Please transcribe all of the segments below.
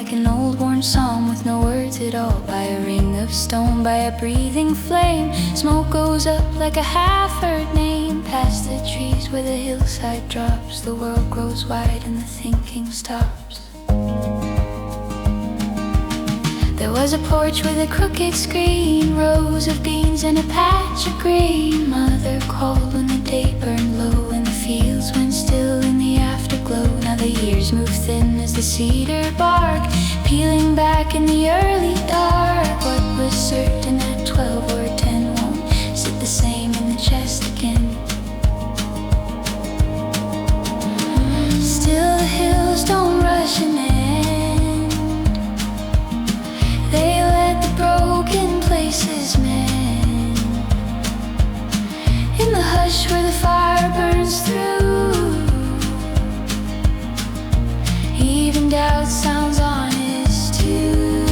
like an old worn psalm with no words at all. By a ring of stone, by a breathing flame, smoke goes up like a half-heard name. Past the trees where the hillside drops, the world grows wide and the thinking stops. There was a porch with a crooked screen, rows of beans and a patch of green. Mother called when the day burned low and the fields went still in the afterglow. Now the years move thin as the cedar bark, peeling back in the early dark. What was certain at 12 or 10 won't sit the same in the chest again. Still the hills don't rush an end, they let the broken places mend. In the hush where the fire burns through, even doubt sounds honest too.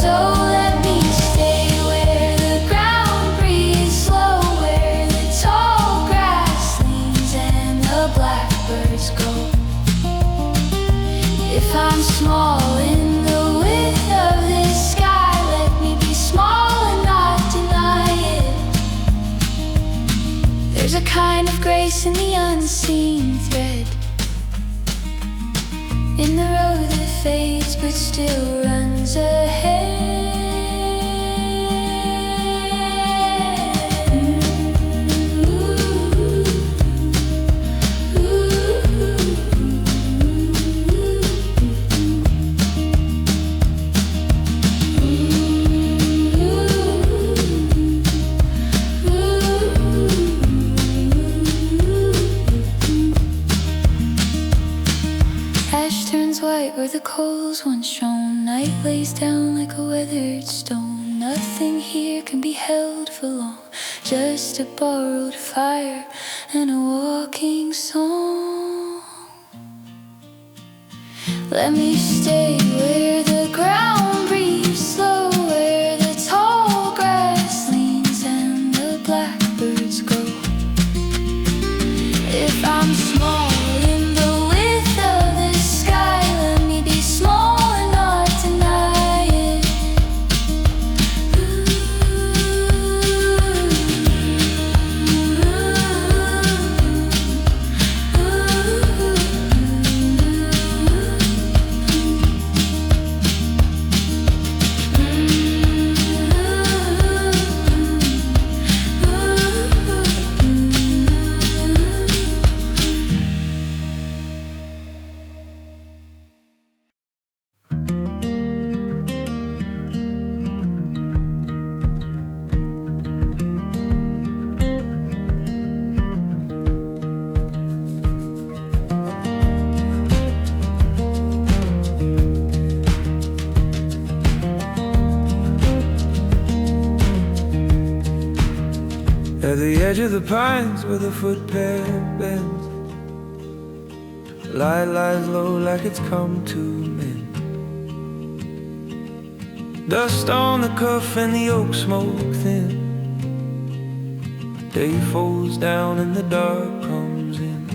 So let me stay where the ground breathes slow, where the tall grass leans and the blackbirds go. If I'm small in the width of this sky, let me be small and not deny it. There's a kind of grace in the unseen thread, in the road that fades but still runs ahead. Ash turns white where the coals once shone, night lays down like a weathered stone. Nothing here can be held for long, just a borrowed fire and a walking song. Let me stay where the ground breathes slow, where the tall grass leans and the blackbirds go. If I'm small in the width of the sky, let me be small and not deny it. At the edge of the pines where the footpath bends, light lies low like it's come to mend. Dust on the cuff and the oak smoke thin. Day falls down and the dark comes in.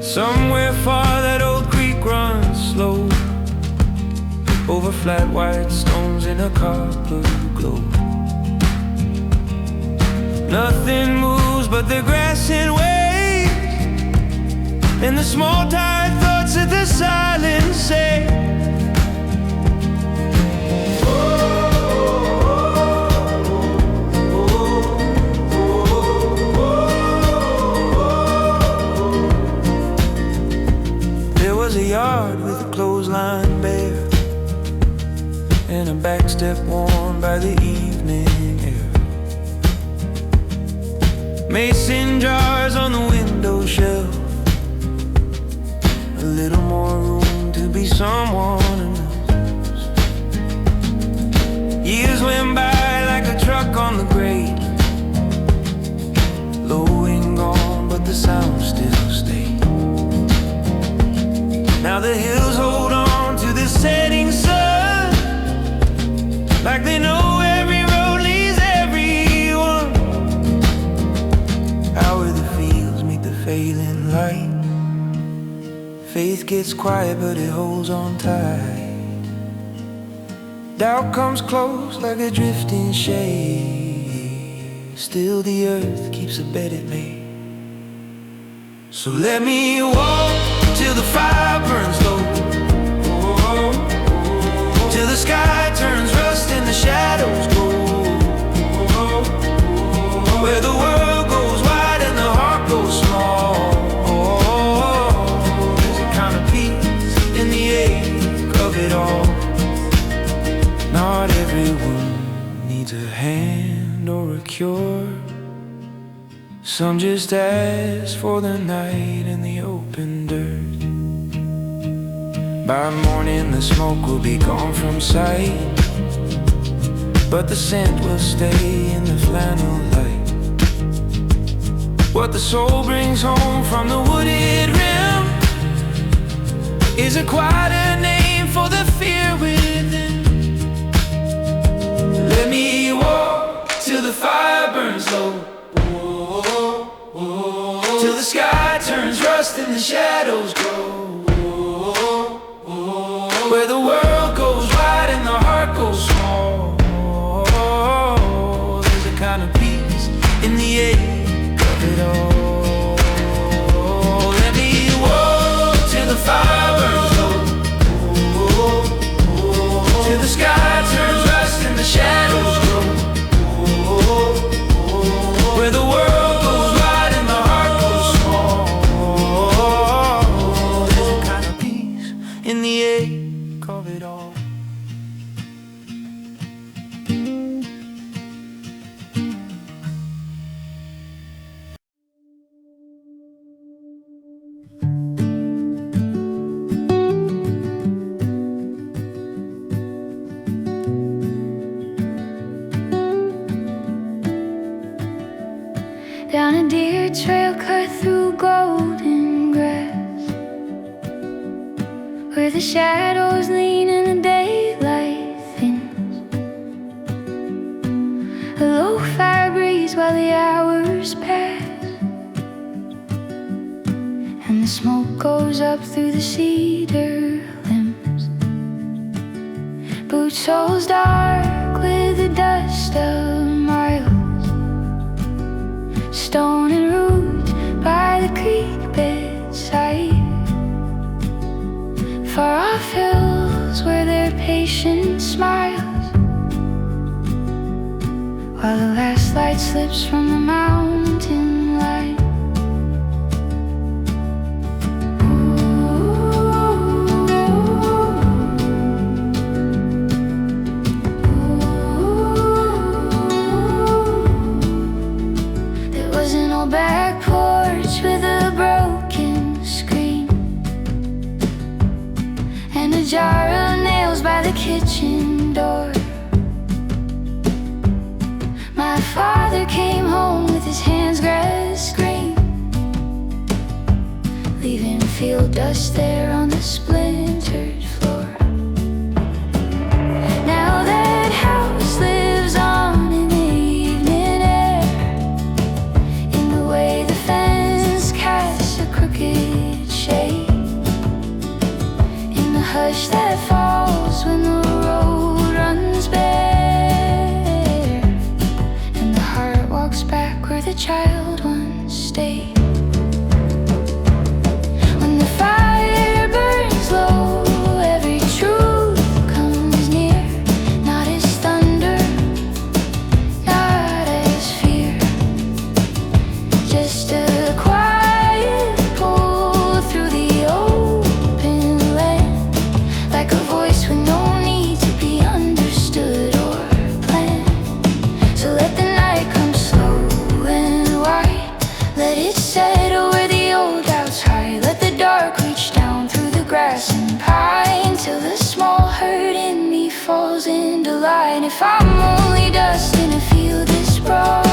Somewhere far that old creek runs slow, over flat white stones in a copper glow. Nothing moves but the grass and waves, and the small tired thoughts that the silence say. There was a yard with a clothesline bare, and a back step worn by the evening air. Mason jars on the window shelf, a little more room to be someone else. Years went by like a truck on the grade, low and gone, but the sound still stayed. Now the hills hold on to the setting sun, like they know every road leads everyone. Out where the fields meet the failing light, Faith gets quiet, but it holds on tight. Doubt comes close like a drifting shade. Still the earth keeps a bed it made. So let me walk till the fire burns low, till the sky turns rust and the shadows go, where the world goes wide and the heart goes small. There's a kind of peace in the ache of it all. Not everyone needs a hand or a cure. Some just ask for the night in the open dirt. By morning the smoke will be gone from sight, but the scent will stay in the flannel light. What the soul brings home from the wooded rim is a quieter name for the fear within. Let me walk till the fire burns low, till the sky turns rust and the shadows grow, where the world goes wide and the heart goes small. There's a kind of peace in the ache of it all. Let me walk till the fire burns low, till the sky turns rust and the shadows grow, where the world goes wide and the heart goes small. There's a kind of peace in the ache of it all. Down a deer trail cut through golden grass, where the shadows lean and the daylight thins. A low fire breeze while the hours pass, and the smoke goes up through the cedar limbs. Boot soles dark with the dust of miles, stone and root by the creek bedside. Far off hills where their patience smiles, while the last light slips from the mountain line. Back porch with a broken screen, and a jar of nails by the kitchen door. My father came home with his hands grass green, leaving field dust there on the splintered floor. Now that house lives on in the evening air, in the way the fence casts a crooked shade, in the hush that falls when the road runs bare, and the heart walks back where the child once stayed. When the fire burns low, every truth comes near, not as thunder, not as fear, just a quiet pull through the open land, like a voice with no need to be understood or planned. So let the night come slow and wide, let it settle where the old doubts hide. Let the dark reach down through the grass and pine, till the small hurt in me falls into line. If I'm only dust in a field this broad,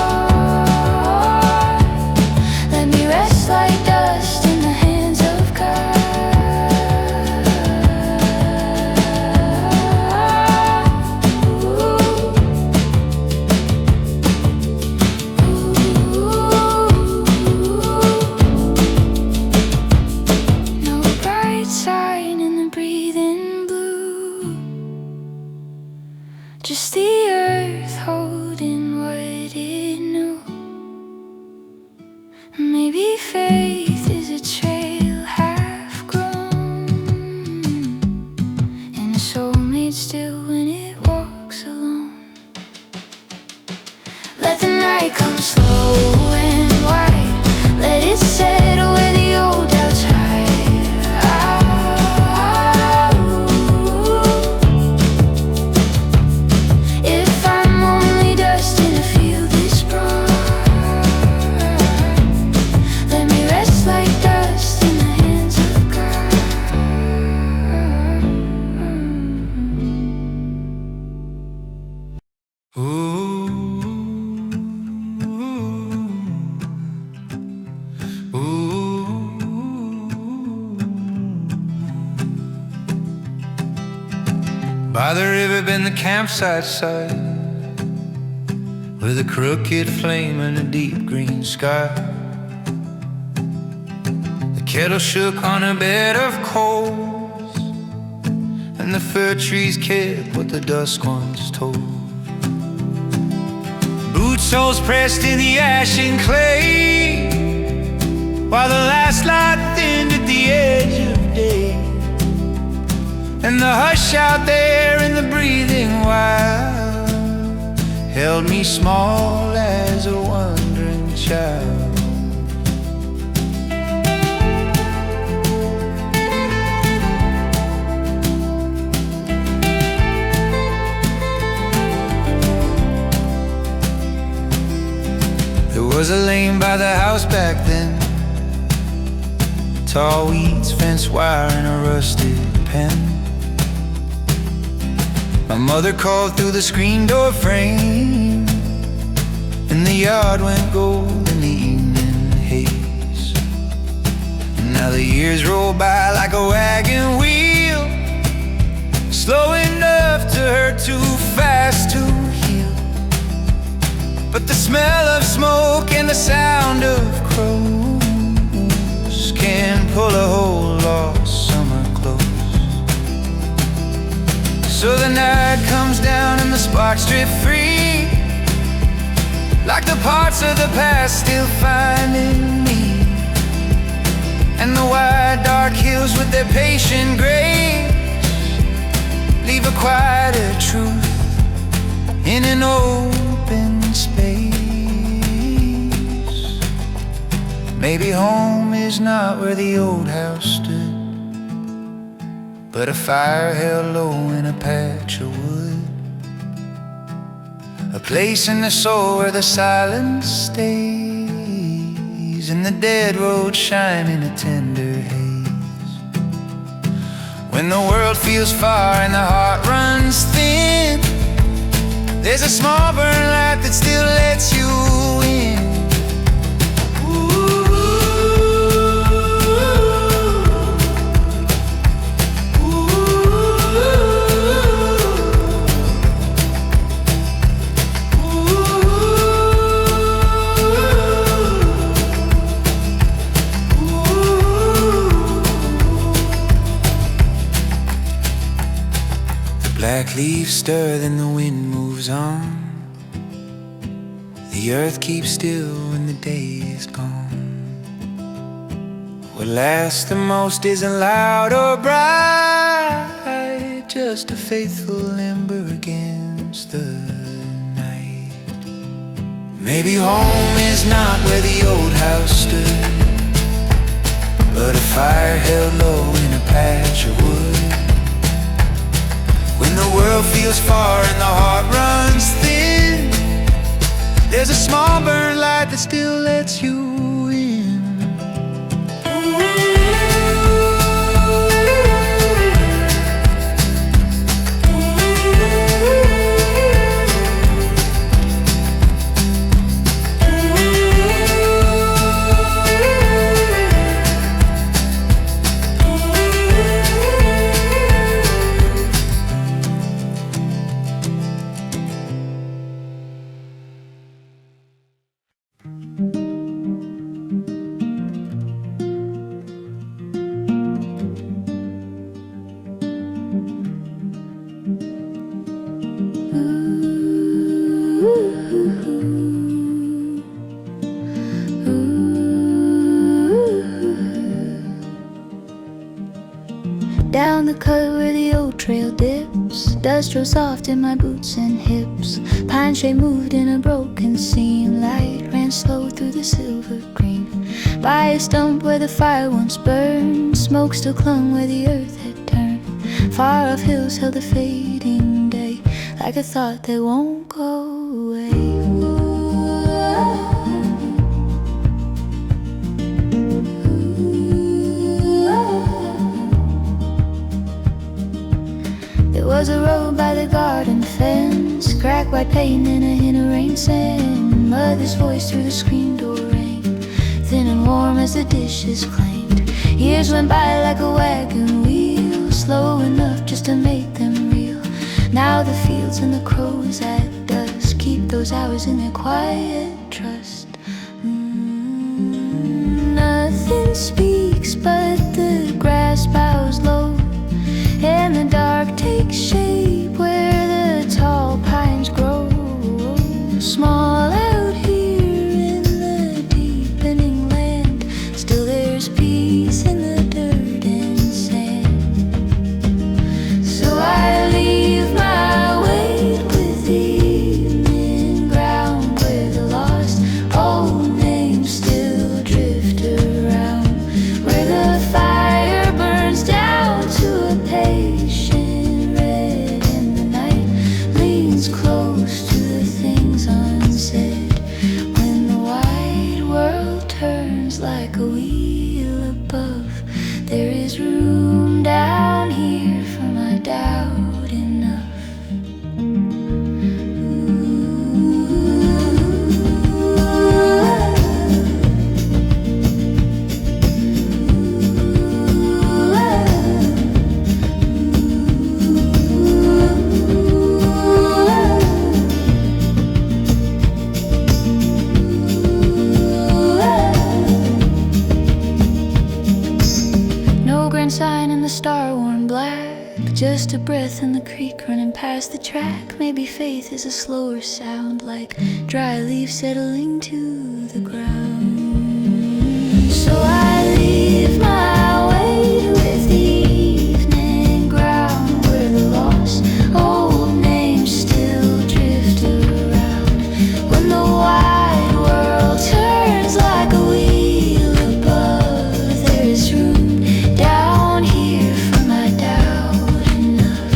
let me rest like dust in the hands of God. No bright by the riverbed, the campsite side, with a crooked flame and a deep green sky. The kettle shook on a bed of coals, and the fir trees kept what the dusk once told. Boot soles pressed in the ashen clay, while the last light thinned at the edge of day. And the hush out there in the breathing wild held me small as a wandering child. There was a lane by the house back then, tall weeds, fence wire, and a rusted pen. My mother called through the screen door frame, and the yard went gold in the evening haze. Now the years roll by like a wagon wheel, slow enough to hurt, too fast to heal. But the smell of smoke and the sound of crows can pull a whole lost summer close. So the night comes down and the sparks drift free, like the parts of the past still finding me. And the wide dark hills with their patient grace leave a quieter truth in an open space. Maybe home is not where the old house stood, but a fire held low in a patch of wood, a place in the soul where the silence stays, and the dead roads shine in a tender haze. When the world feels far and the heart runs thin, there's a small burn light that still lets you in. Black leaves stir, then the wind moves on. The earth keeps still when the day is gone. What lasts the most isn't loud or bright, just a faithful ember against the night. Maybe home is not where the old house stood, but a fire held low in a patch of wood. When the world feels far and the heart runs thin, there's a small burn light that still lets you in. Down the cut where the old trail dips, dust rose soft in my boots and hips. Pine shade moved in a broken seam, light ran slow through the silver green. By a stump where the fire once burned, smoke still clung where the earth had turned. Far off hills held the fading day, like a thought that won't go away. There was a road by the garden fence, cracked white paint and a hint of rain sand. Mother's voice through the screen door rang, thin and warm as the dishes clanged. Years went by like a wagon wheel, slow enough just to make them real. how the fields and the crows at dusk keep those hours in their quiet trust. Nothing speaks but the grass bows low, and the dark takes shape where the tall pines grow. Small out here in the deepening land, still there's peace in the dirt and sand. So I leave my weight with the evening ground, where the lost old names still drift around, where the fire burns down to a patient red, and the night leans close to the things unsaid. When the wide world turns like a wheel above, there is room down here for my doubt enough. No grand sign in the star-worn black, just a breath in the creek running past the track. Maybe faith is a slower sound, like dry leaves settling to the ground. So I leave my weight with the evening ground, where the lost old names still drift around. When the wide world turns like a wheel above, there is room down here for my doubt enough.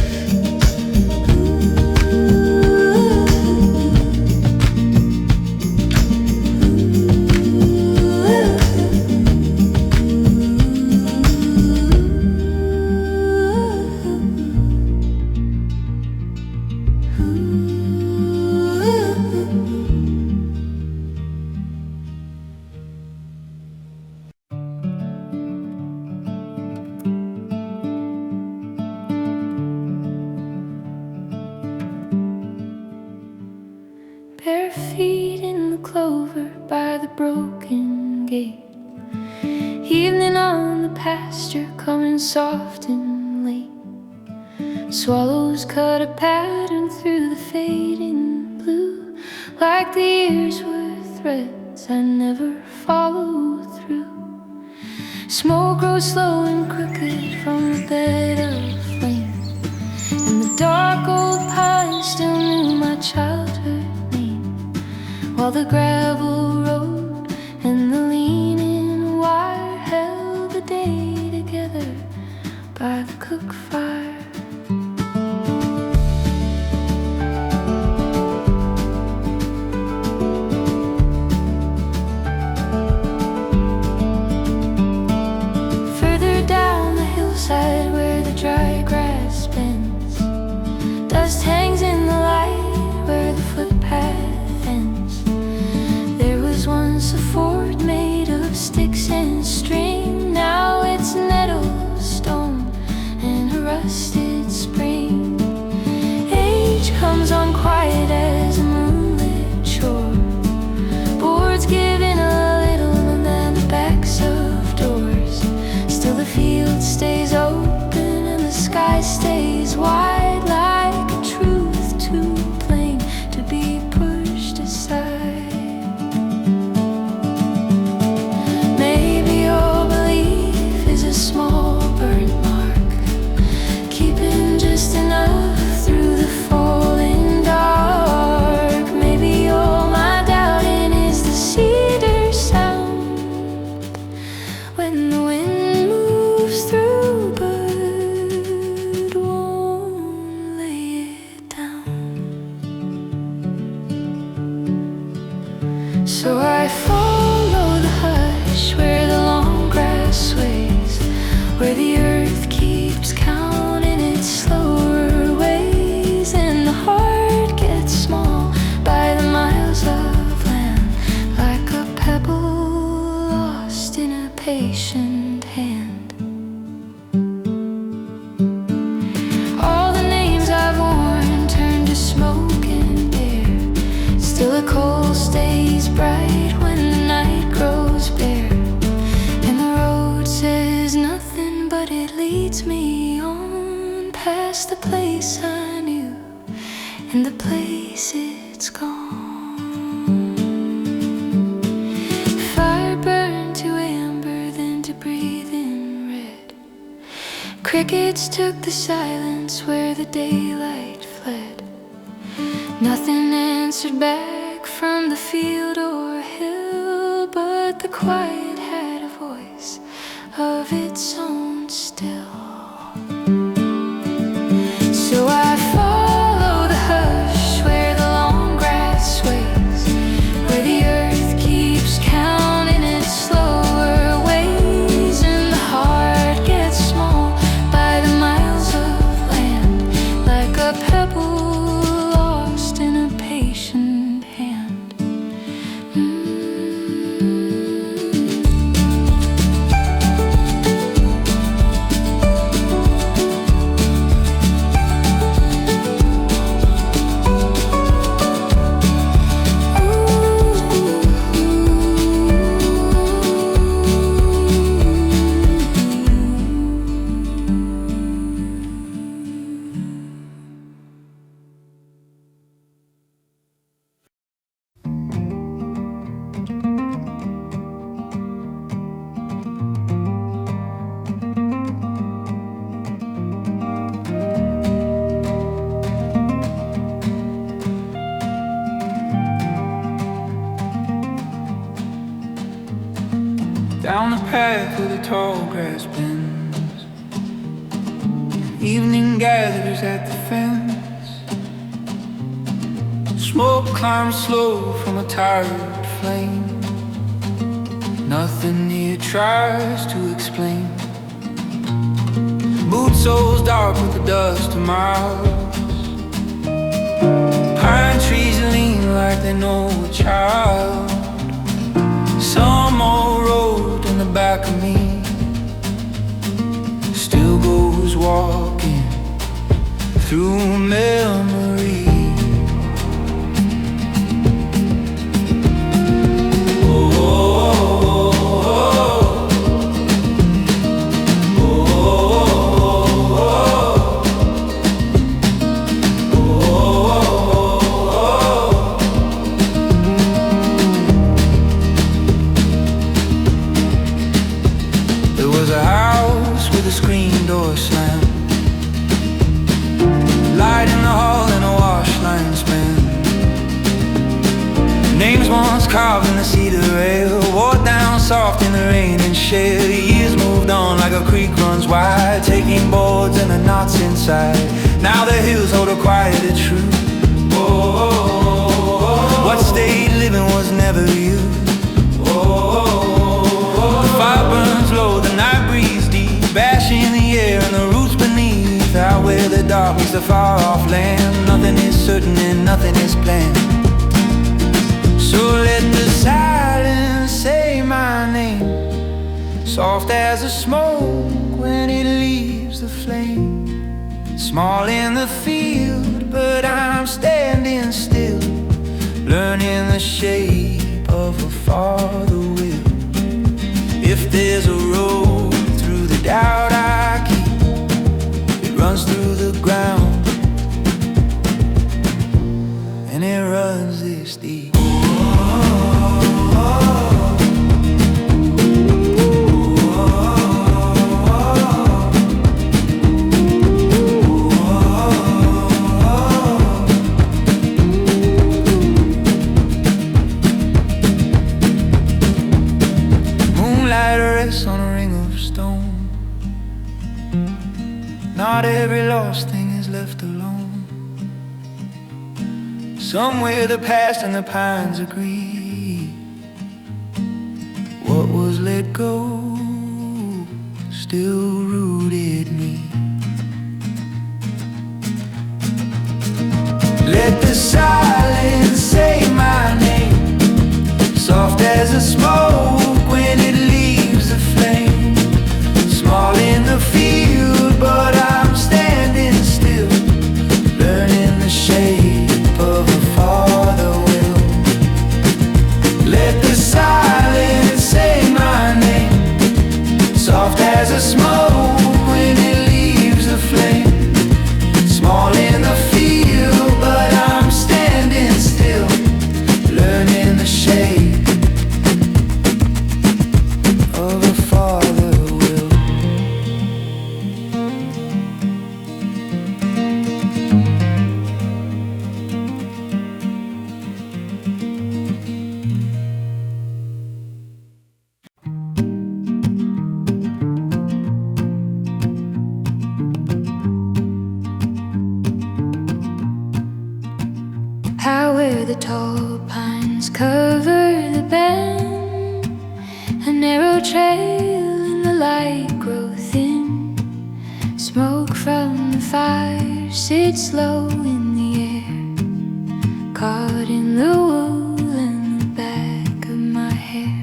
Bare feet in the clover by the broken gate. Evening on the pasture coming soft and late. Swallows cut a pattern through the fading blue, like the years were threads I never followed through. Smoke grows slow and crooked from the bed of flame, and the dark old pine still knew my childhood name, while the gravel road and the leaning wire held the day together by the cook fire. Further down the hillside where the dry grass bends, dust hangs in the light where the footpath ends. There was once a fort made of sticks and string, now it's nettle, stone, and a rusted spring. Age comes on quiet as a moonlit shore, boards giving a little and then the backs of doors. Still the field stays open and the sky stays wide, like a truth too plain to be pushed aside. Maybe your belief is a small burnt mark, keeping just enough through the falling dark. Maybe all my doubting is the cedar sound when the wind moves through, but won't lay it down. So I follow the hush where the long grass sways, where the earth keeps counting its slower ways, and the heart gets small by the miles of land, like a pebble lost in a patient hand. All the names I've worn turn leads me on past the place I knew and the place it's gone. Fire burned to amber, then to breathe in red. Crickets took the silence where the daylight fled. Nothing answered back from the field or hill, but the quiet had a voice of its own still. So I follow the hush where the long grass sways, where the earth keeps counting its slower ways, and the heart gets small by the miles of land, like a pebble lost in a patient hand. Down the path where the tall grass bends, evening gathers at the fence. Smoke climbs slow from a tired flame. Nothing here tries to explain. Boot soles dark with the dust of miles. Pine trees lean like they know a child. Some old road in the back of me still goes walking through memory. Carved in the cedar rail, wore down soft in the rain and shale. The years moved on like a creek runs wide, taking boards and the knots inside. Now the hills hold a quieter truth. What stayed living was never you. The fire burns low, the night breeze deep, bashing the air and the roots beneath. Out where the dark meets the far off land, nothing is certain and nothing is planned. So let the silence say my name, soft as a smoke when it leaves the flame. Small in the field, but I'm standing still, learning the shape of a father will. If there's a road through the doubt I keep, it runs through the ground, and it runs this deep. On a ring of stone, not every lost thing is left alone. Somewhere the past and the pines agree. What was let go still rooted me. Let the silence say my name, soft as a smoke when it leaves the flame. Small in the field, but I'm standing still, learning the shape of a father will. Let the silence say my name, soft as a smoke when where the tall pines cover the bend, a narrow trail in the light grow thin. Smoke from the fire sits low in the air, caught in the wool and the back of my hair.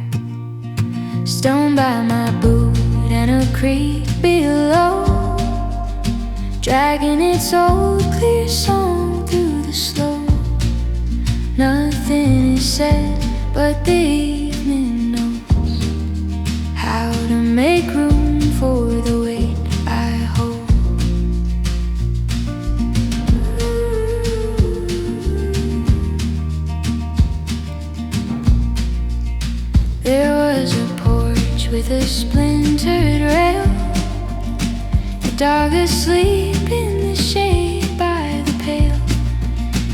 Stone by my boot and a creek below, dragging its old clear song through the slow. Nothing is said, but the evening knows how to make room for the weight I hold. There was a porch with a splintered rail, a dog asleep in the shade by the pail.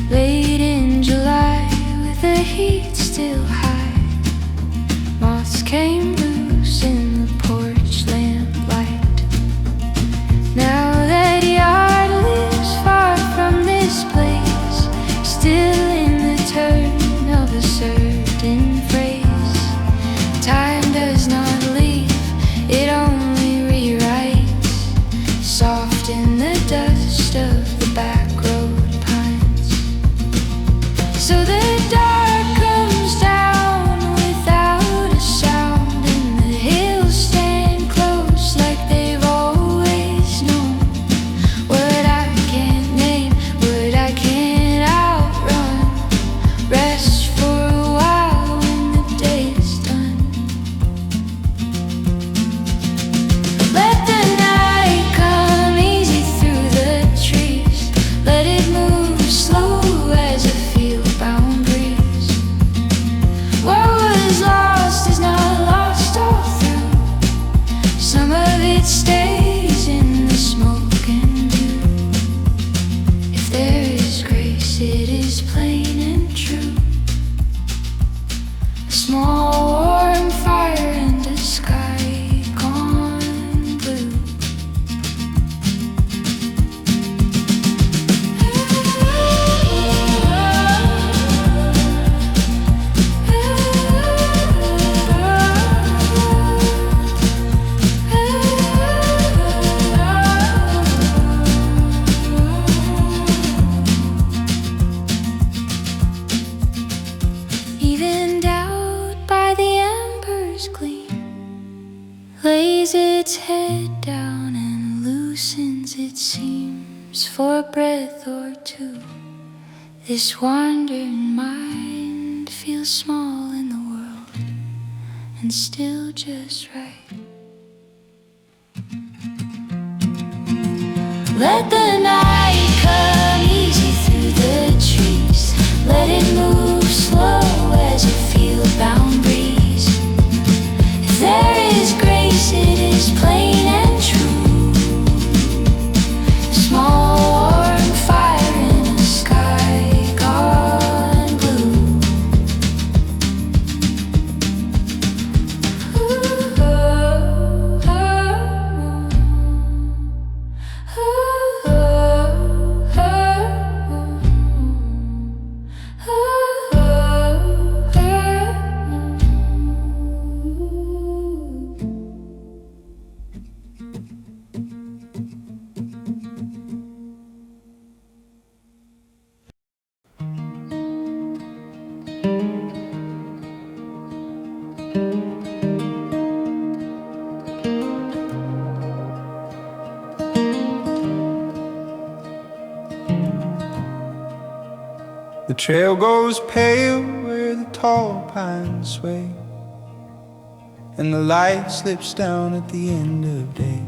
Late in July, with the heat still high, moths came loose in the porch lamplight. Now that yard lives far from this place, still in the turn of a certain phrase. Time does not leave, it only rewrites, soft in the dust of the back road pines. So the dark comes down without a sound, and the hills stand close like they've always known. What I can't name, what I can't outrun, rest for a while when the day is done. Let the night come easy through the trees, let it move slow as a field-bound breeze. What was lost is not lost all through, some of it stays in the smoke and dew. If there is grace, it is plain and true, a small warm fire and a sky gone blue. Evened out by the embers gleam, lays its head down and loosens its seams for a breath or two. This wandering mind feels small in the world and still just right. Let the night come easy through the trees, let it move slow as a field-bound breeze. If there is grace, it is plain and true, a small warm fire in a sky gone blue. Ooh, oh, oh, oh, oh, The trail goes pale where the tall pines sway, and the light slips down at the end of day.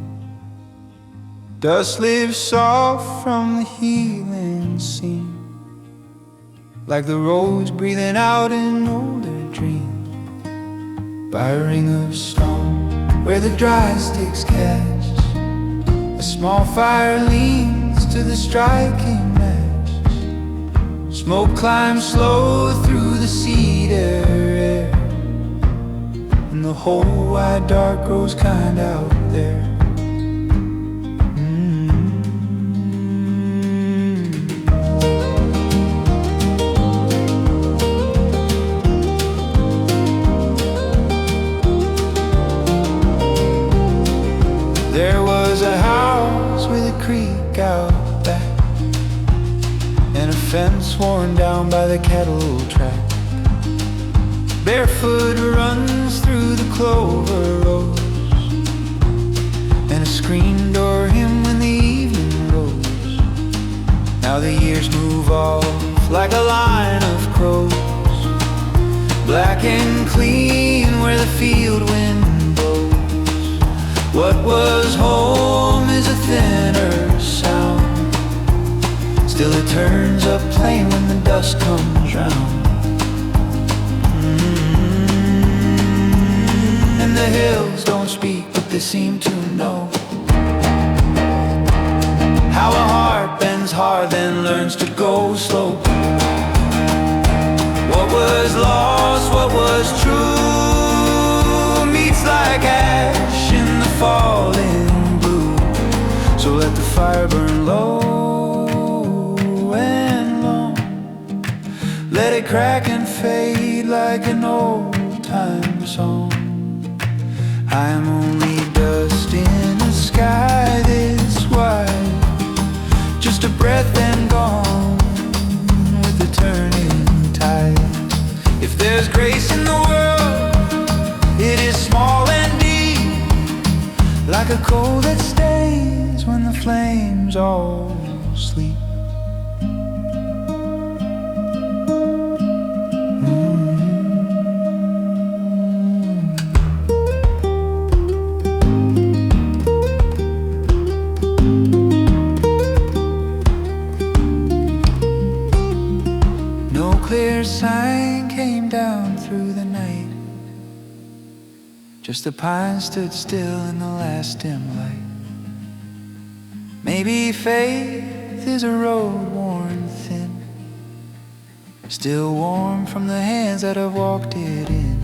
Dust lifts soft from the healing scene, like the rose breathing out an older dream. By a ring of stone where the dry sticks catch, a small fire leans to the striking match. Smoke climbs slow through the cedar air, and the whole wide dark grows kind out there. out back, and a fence worn down by the cattle track. Barefoot runs through the clover rows, and a screen door him when the evening rose. Now the years move off like a line of crows, black and clean where the field wind blows. What was home is a thinner sound, still it turns up plain when the dust comes round. And the hills don't speak, but they seem to know how a heart bends hard, then learns to go slow. What was lost, what was true, meets like ash in the falling blue. So let the fire burn low and long, let it crack and fade like an old-time song. I am only dust in a sky this wide, just a breath and gone with the turning tide. If there's grace in the world, it is small and deep, like a coal that stays when the flames all sleep. Clear sign came down through the night, just the pine stood still in the last dim light. Maybe faith is a road worn thin, still warm from the hands that have walked it in.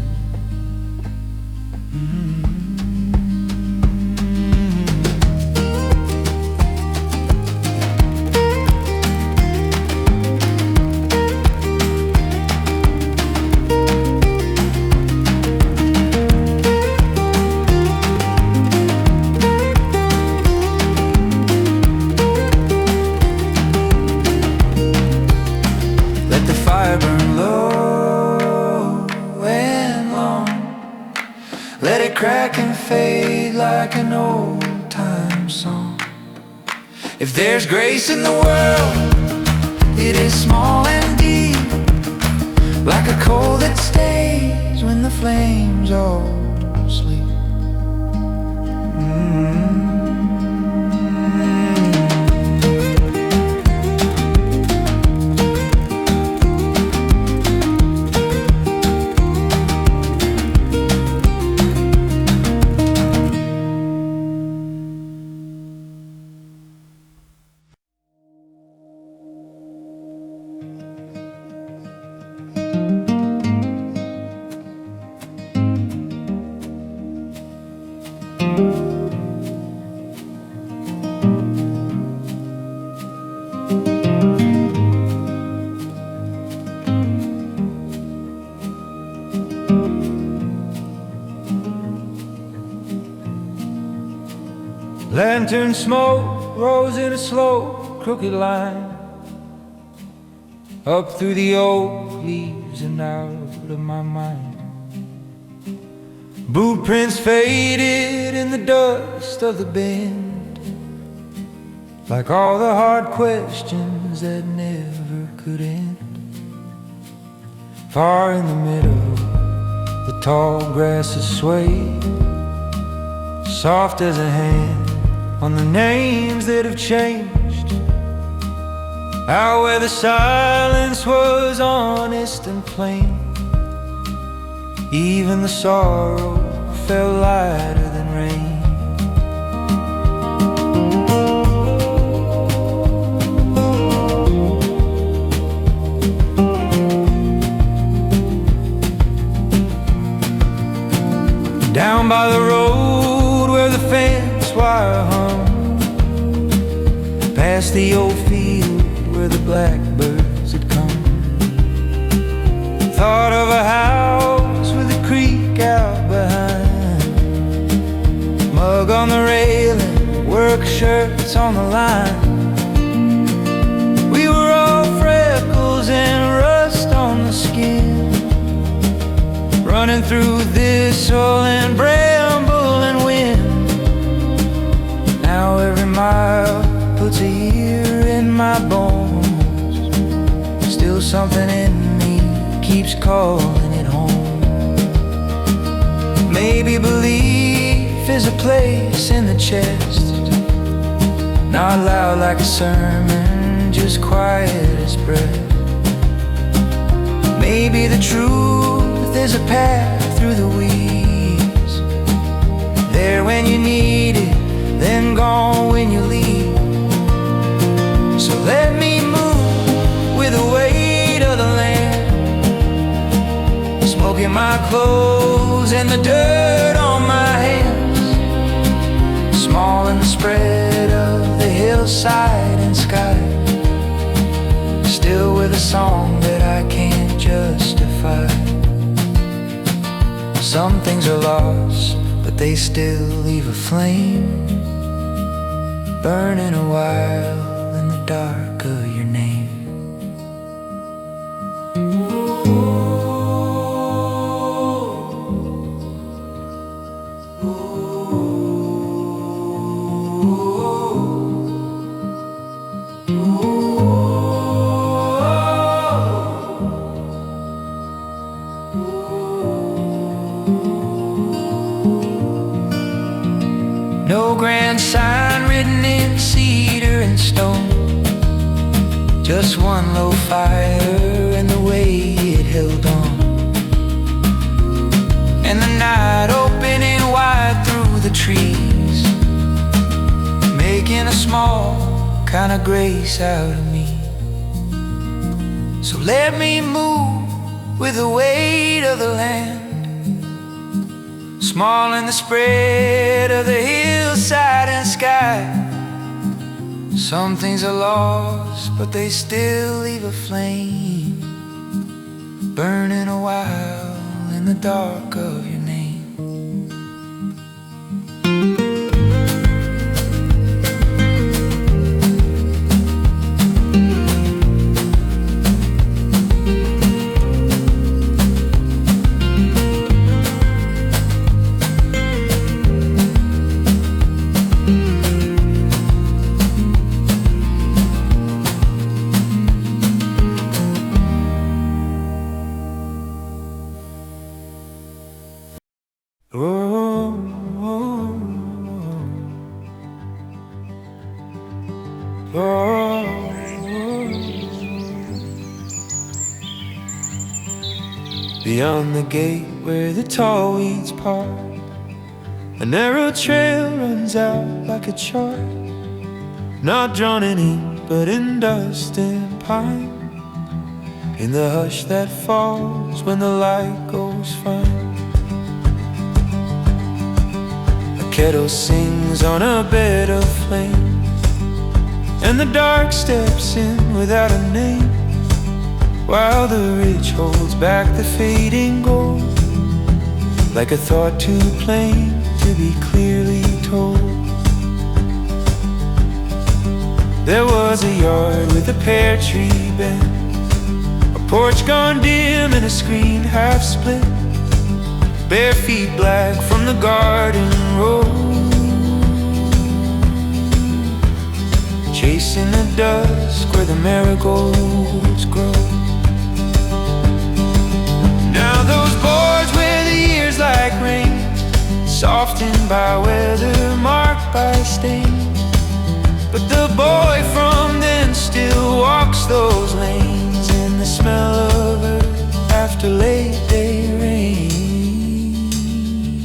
Burn low and long, let it crack and fade like an old-time song. If there's grace in the world, it is small and deep, like a coal that stays when the flames all sleep. Lantern smoke rose in a slow, crooked line, up through the oak leaves and out of my mind. Boot prints faded in the dust of the bend, like all the hard questions that never could end. Far in the middle, the tall grasses sway, soft as a hand on the names that have changed. Out where the silence was honest and plain, even the sorrow felt lighter than rain. Down by the road where the fence wire hung, past the old field where the blackbirds had come. Thought of a house with a creek out behind, mug on the railing, work shirts on the line. freckles and rust on the skin, running through thistle and bramble and wind. Now every mile puts a year in my bones. Still something in me keeps calling it home. Maybe belief is a place in the chest, not loud like a sermon, just quiet as breath. Maybe the truth is a path through the weeds, there when you need it, then gone when you leave. So let me move with the weight of the land, smoking my clothes and the dirt on my hands, small in the spread of the hillside and sky, still with a song that I can't justify. Some things are lost, but they still leave a flame, burning a while in the dark of your name. No grand sign written in cedar and stone, just one low fire and the way it held on, and the night opening wide through the trees, making a small kind of grace out of me. So let me move with the weight of the land, small in the spread of the hillside and sky. Some things are lost, but they still leave a flame, burning a while in the dark of your name. Beyond the gate where the tall weeds part, a narrow trail runs out like a chart, not drawn in ink but in dust and pine, in the hush that falls when the light goes fine. A kettle sings on a bed of flames, and the dark steps in without a name, while the rich holds back the fading gold, like a thought too plain to be clearly told. There was a yard with a pear tree bent, a porch gone dim and a screen half split, bare feet black from the garden road, chasing the dusk where the marigolds grow. Now those boards where the years like rain, softened by weather, marked by stains, but the boy from then still walks those lanes in the smell of earth after late day rain.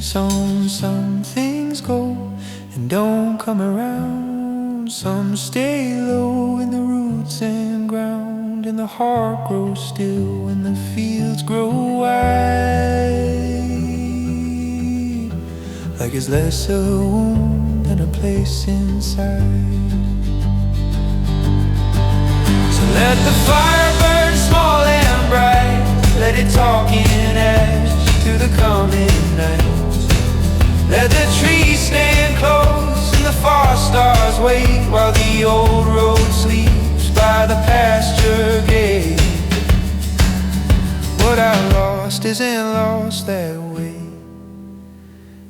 Some things go and don't come around, some stay low in the roots and ground, and the heart grows still when the fields grow wide, like it's less a wound than a place inside. So let the fire burn small and bright, let it talk in ash through the coming night. Let the trees stand close and the far stars wait, while the old road sleeps by the pasture gate. I lost isn't lost that way.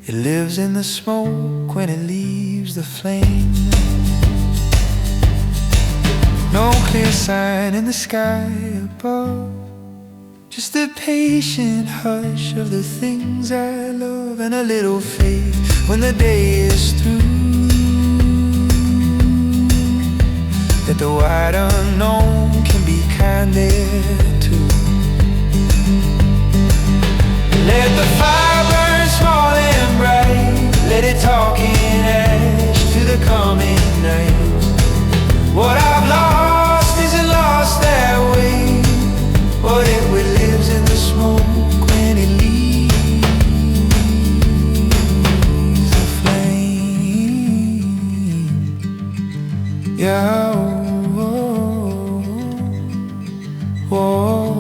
It lives in the smoke when it leaves the flame. No clear sign in the sky above, just the patient hush of the things I love, and a little faith when the day is through, that the wide unknown can be kind there too. Let the fire burn small and bright, let it talk in ash to the coming night. What I've lost isn't lost that way, but it lives in the smoke when it leaves the flame. Yeah, whoa, whoa.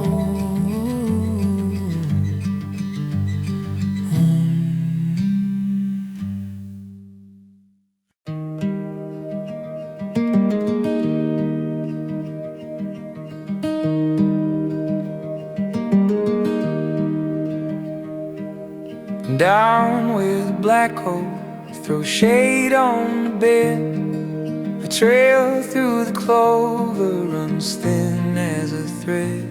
Down with a black hole, throw shade on the bed. A trail through the clover runs thin as a thread.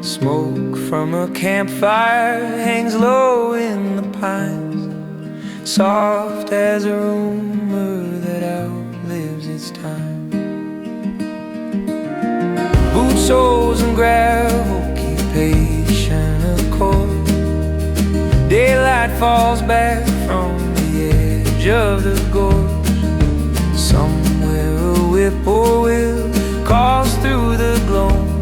Smoke from a campfire hangs low in the pines, soft as a rumor that outlives its time. Boot soles and gravel keep patient accord. Daylight falls back from the edge of the gorge. Somewhere a whippoorwill calls through the gloam,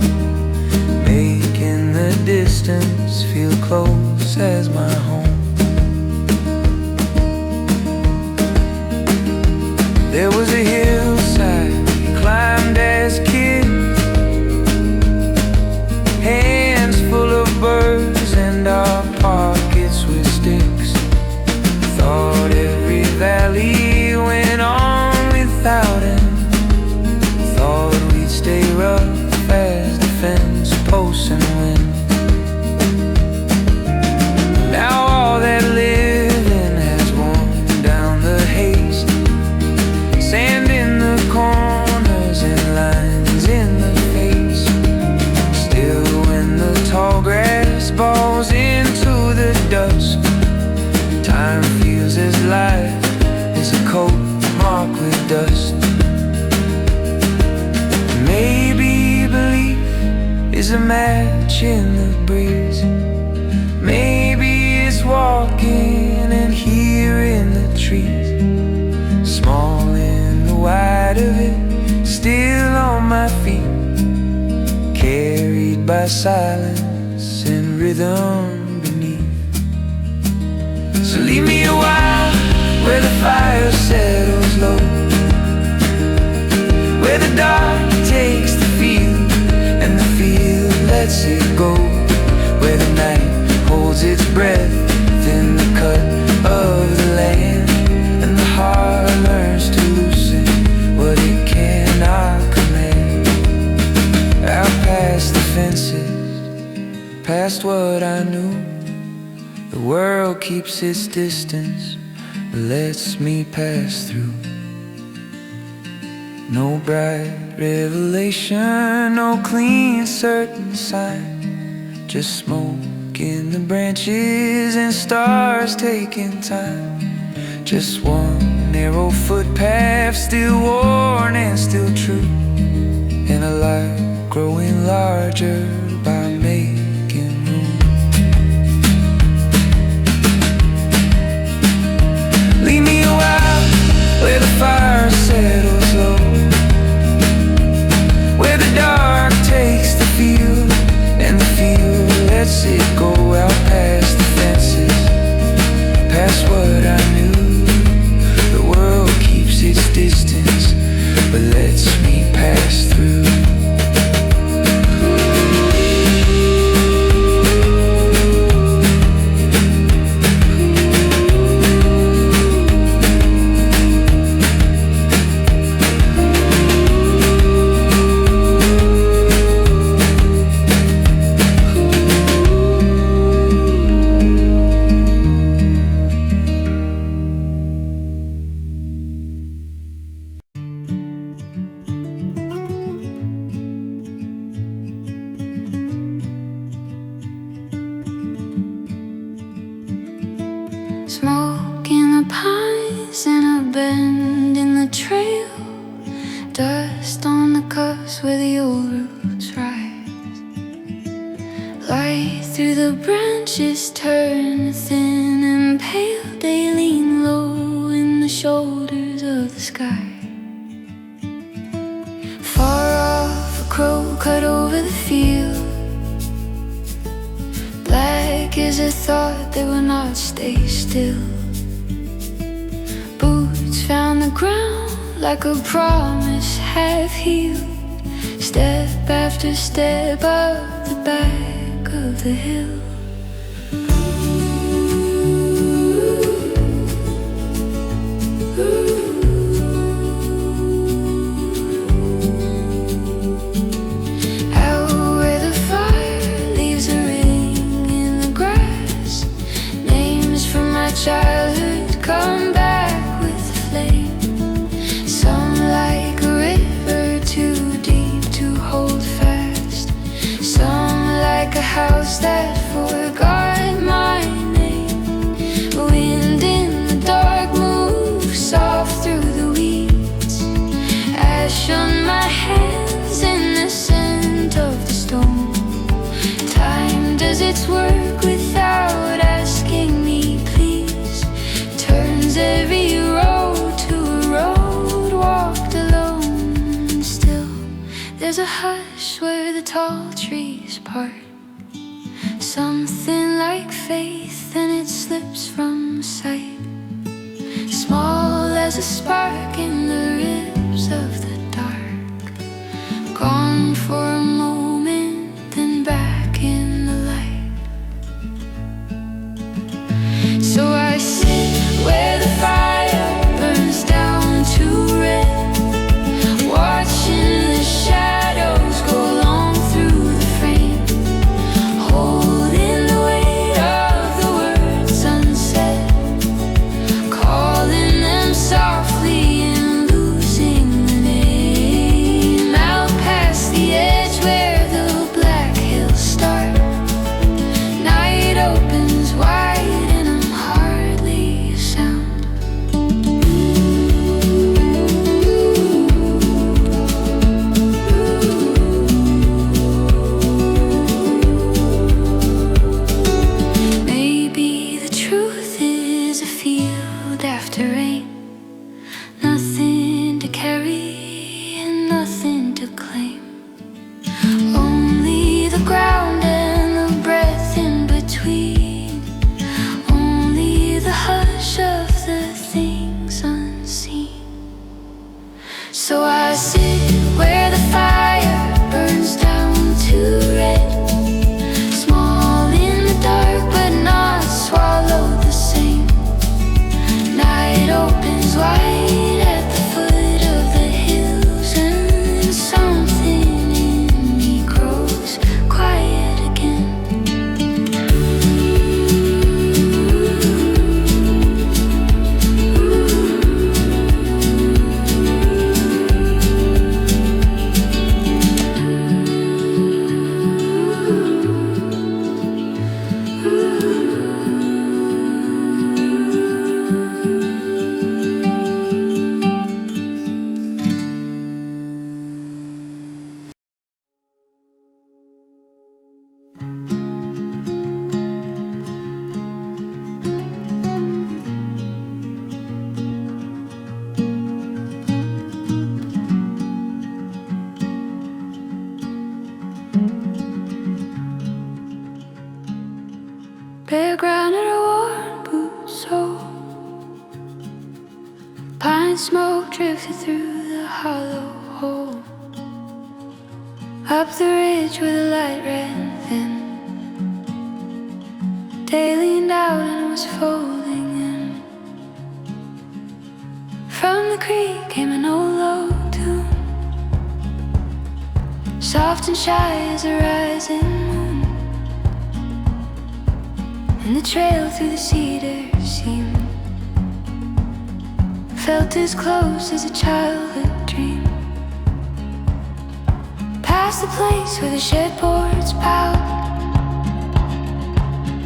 making the distance feel close as my home. There was a hillside we climbed as kids, hands full of birds and our pockets with sticks. Thought every valley went on without end. Thought we'd stay rough as the fence posts and wind. Now all that living has worn down the haze, sand in the corners and lines in the face. Still when the tall grass falls into the dusk, time feels as light as a coat marked with dust. Maybe belief is a match in the breeze. Maybe it's walking and hearing the trees. Small in the wide of it, still on my feet, carried by silence and rhythm beneath. So leave me a while where the fire settles low, where the dark takes the field and the field lets it go, where the night holds its breath within the cut of the land, and the heart learns to loosen what it cannot command. Out past the fences, past what I knew, the world keeps its distance, but lets me pass through. No bright revelation, no clean certain sign, just smoke in the branches and stars taking time. Just one narrow footpath, still worn and still true, and a life growing larger by making room. Leave me a while where the fire settles low, where the dark takes the field and the field lets it go. Out past the fences, past what I knew, the world keeps its distance, but lets me pass through. where the old roots rise. Light through the branches turn thin and pale. They lean low in the shoulders of the sky. Far off, a crow cut over the field. Black is a thought that will not stay still. Boots found the ground like a promise half healed. Step after step up the back of the hill. Out where the fire leaves a ring in the grass, names from my childhood come back with the flame. Some like a river too deep to hold fast, some like a house that forgot my name. Wind in the dark moves soft through the weeds. Ash on my hands in the scent of the stone. Time does its work without asking me please. Turns every road to a road walked alone. Still there's a hush where the tall trees part. Something like faith and it slips from sight. Small as a spark in the ribs of the dark. Gone for a moment, then back in the light. So I sit where the fire burns down to red, watching the shadows go long through the frame, holding the weight of the words unsaid, calling them softly and losing the name. Out past the edge where the black hills start, night opens wide and I'm hardly a sound. Maybe the truth is a field after rain. Nothing to carry and nothing to claim. Only the ground and the breath in between. Only the hush of the things unseen. So I sit where the fire burns down to red. Small in the dark but not swallowed the same. Night opens wide at the foot of the hills, and something in me grows quiet again. Bare ground and a worn boot sole. Pine smoke drifted through the hollow hole. Up the ridge where the light ran thin. Day leaned out and was folding in. From the creek came an old low tune, soft and shy as a rising moon. And the trail through the cedars seemed, felt as close as a childhood dream. Past the place where the shed boards piled,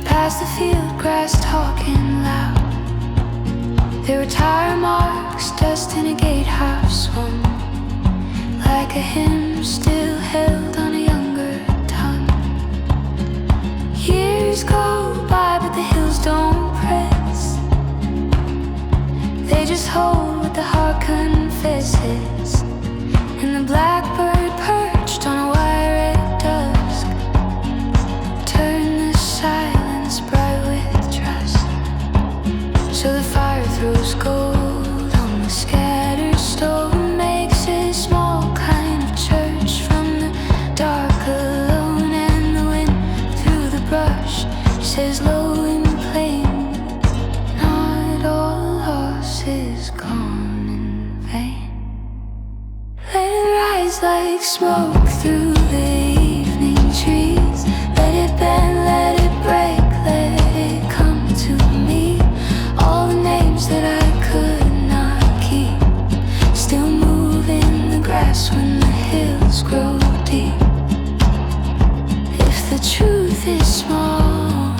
past the field grass talking loud. There were tire marks, dust in a gate half swung, like a hymn arms still held on a younger tongue. Years go by, but the hills don't press. They just hold what the heart confesses. And the blackbird perched on a wire at dusk turn the silence bright with trust. So the fire throws gold on the scattered stone, makes a small kind of church from the dark alone. And the wind through the brush says low and plain, not all loss is gone in vain. Let it rise like smoke through the evening trees. Let it bend, let it break, let it come to me. All the names that I could not keep still move in the grass when the hills grow deep. If the truth is small,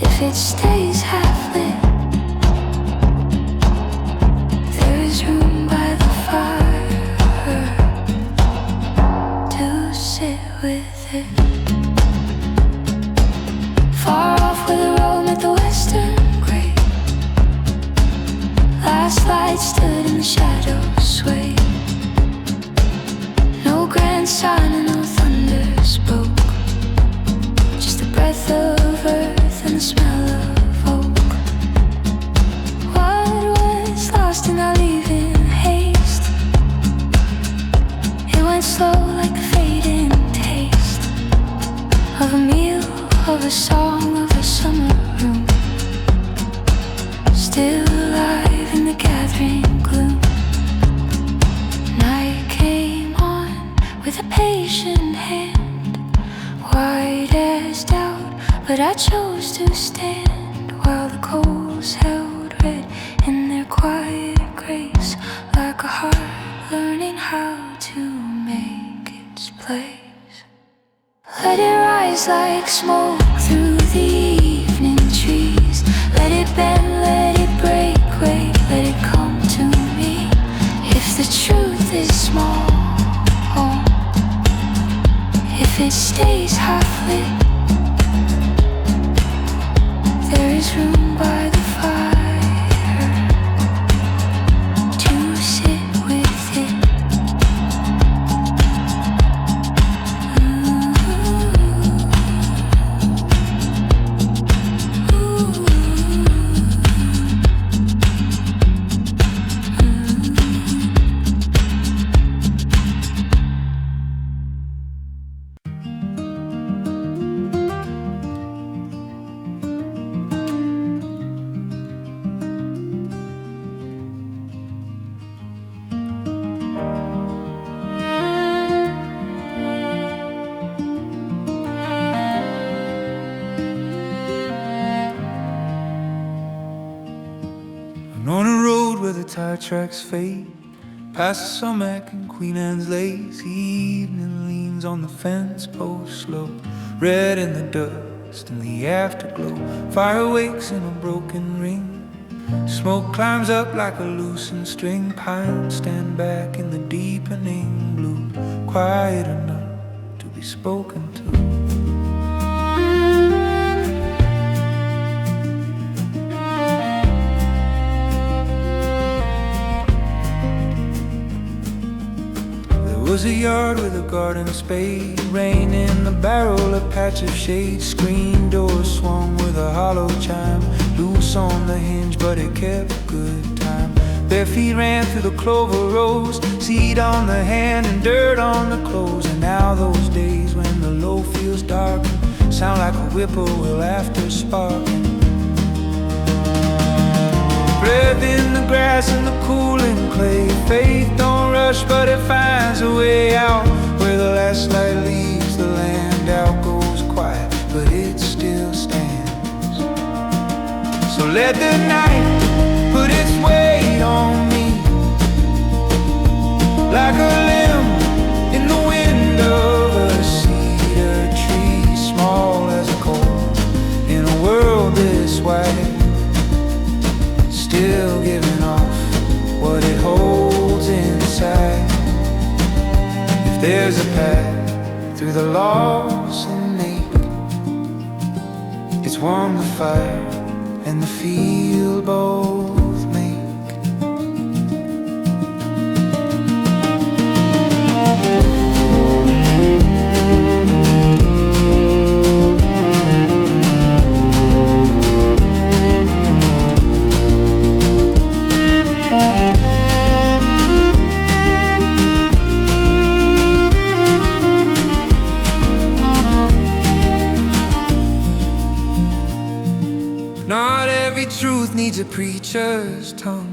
if it stays half lit, there is room by the fire to sit with it. Far off where the road met the western grave, last light stood in the shadows sway. No grand sign and no thunder spoke, just the breath of earth and the smell of oak. What was lost in our leaving haste? It went slow like the fading taste of a meal, of a song, of a summer room, still alive in the gathering gloom. Night came on with a patient hand, white as doubt, but I chose to stand while the coals held red in their quiet grace, like a heart learning how to make its place. Let it rise like smoke through the evening trees. Let it bend, let it break, wait, let it come to me. If the truth is small, if it stays half lit, there is room by the fire to sit with it. On a road where the tire tracks fade, past the sumac and Queen Anne's lace, evening leans on the fence post slow, red in the dust and the afterglow. Fire wakes in a broken ring, smoke climbs up like a loosened string. Pines stand back in the deepening blue, quiet enough to be spoken to. Was a yard with a garden spade, rain in the barrel, a patch of shade. Screen door swung with a hollow chime, loose on the hinge but it kept good time. Bare feet ran through the clover rows, seed on the hand and dirt on the clothes. And now those days when the low feels dark sound like a whippoorwill after sparking. Breath in the grass and the cooling clay. Faith don't rush but it finds a way out. Where the last light leaves the land out, goes quiet but it still stands. So let the night put its weight on me, like a limb in the wind of a cedar tree. Small as a coal in a world this wide, still giving off what it holds inside. There's a path through the loss and ache. It's warm the fire and the field both make. Not every truth needs a preacher's tongue.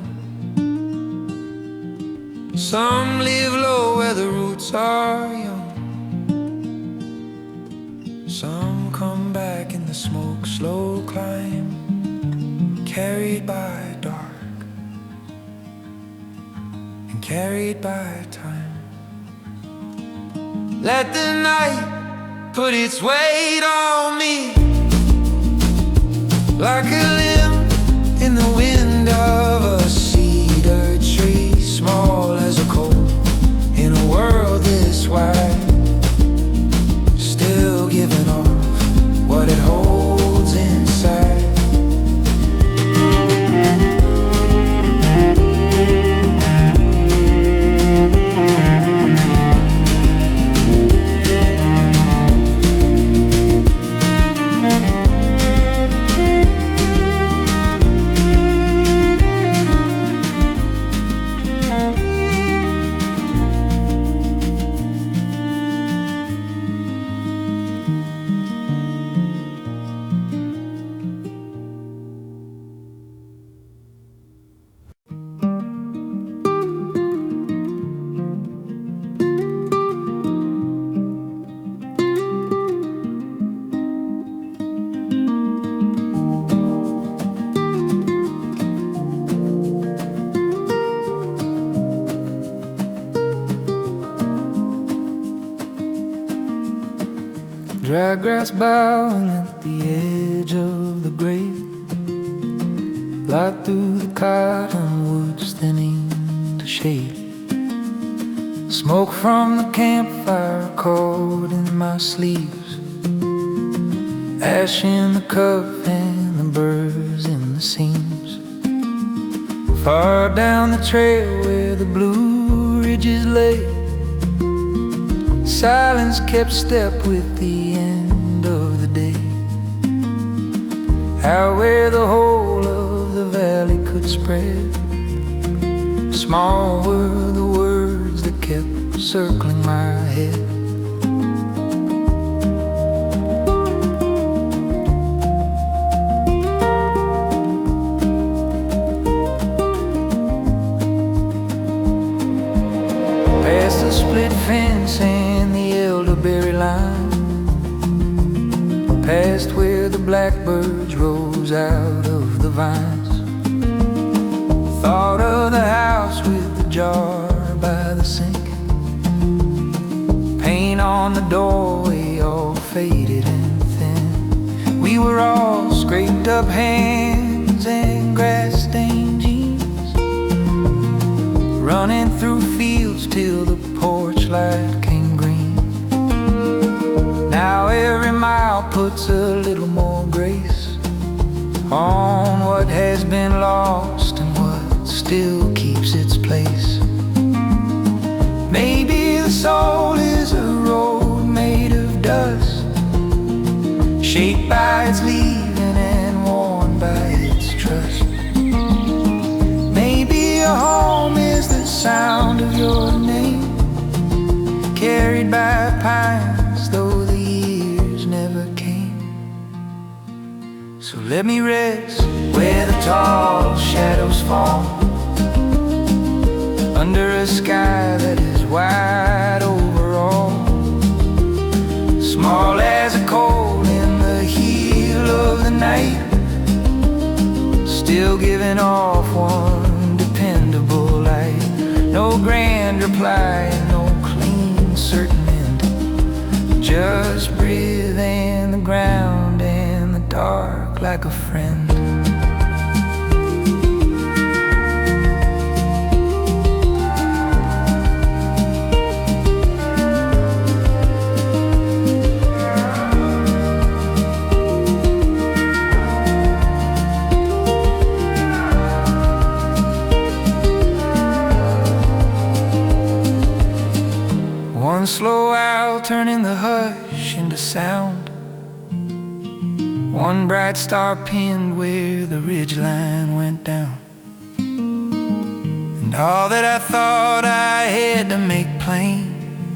Some live low where the roots are young. Some come back in the smoke, slow climb, carried by dark and carried by time. Let the night put its weight on me, like a limb in the wind of a cedar tree, small as a coal in a world this wide, still giving off what it holds inside. Dry grass bowing at the edge of the grave, light through the cottonwoods thinning to shade. Smoke from the campfire caught in my sleeves, ash in the cup and the burrs in the seams. Far down the trail where the Blue Ridges lay, silence kept step with the end of the day. Out where the whole of the valley could spread, small were the words that kept circling my head. Past the split fence and the elderberry line, past where the blackbirds rose out of the vines. Thought of the house with the jar by the sink, paint on the doorway all faded and thin. We were all scraped up hands and grass-stained jeans, running through fields till the porch light came green. Now every mile puts a little more grace on what has been lost and what still keeps its place. Maybe the soul is a road made of dust, shaped by its leaving and worn by its trust. Maybe a home is the sound of your name, carried by pines though the years never came. So let me rest where the tall shadows fall, under a sky that is wide over all, small as a coal in the heel of the night, still giving off one dependable light. No grand reply, no clean certain end, just breathe in the ground and the dark like a friend. one slow owl turning the hush into sound, one bright star pinned where the ridgeline went down. And all that I thought I had to make plain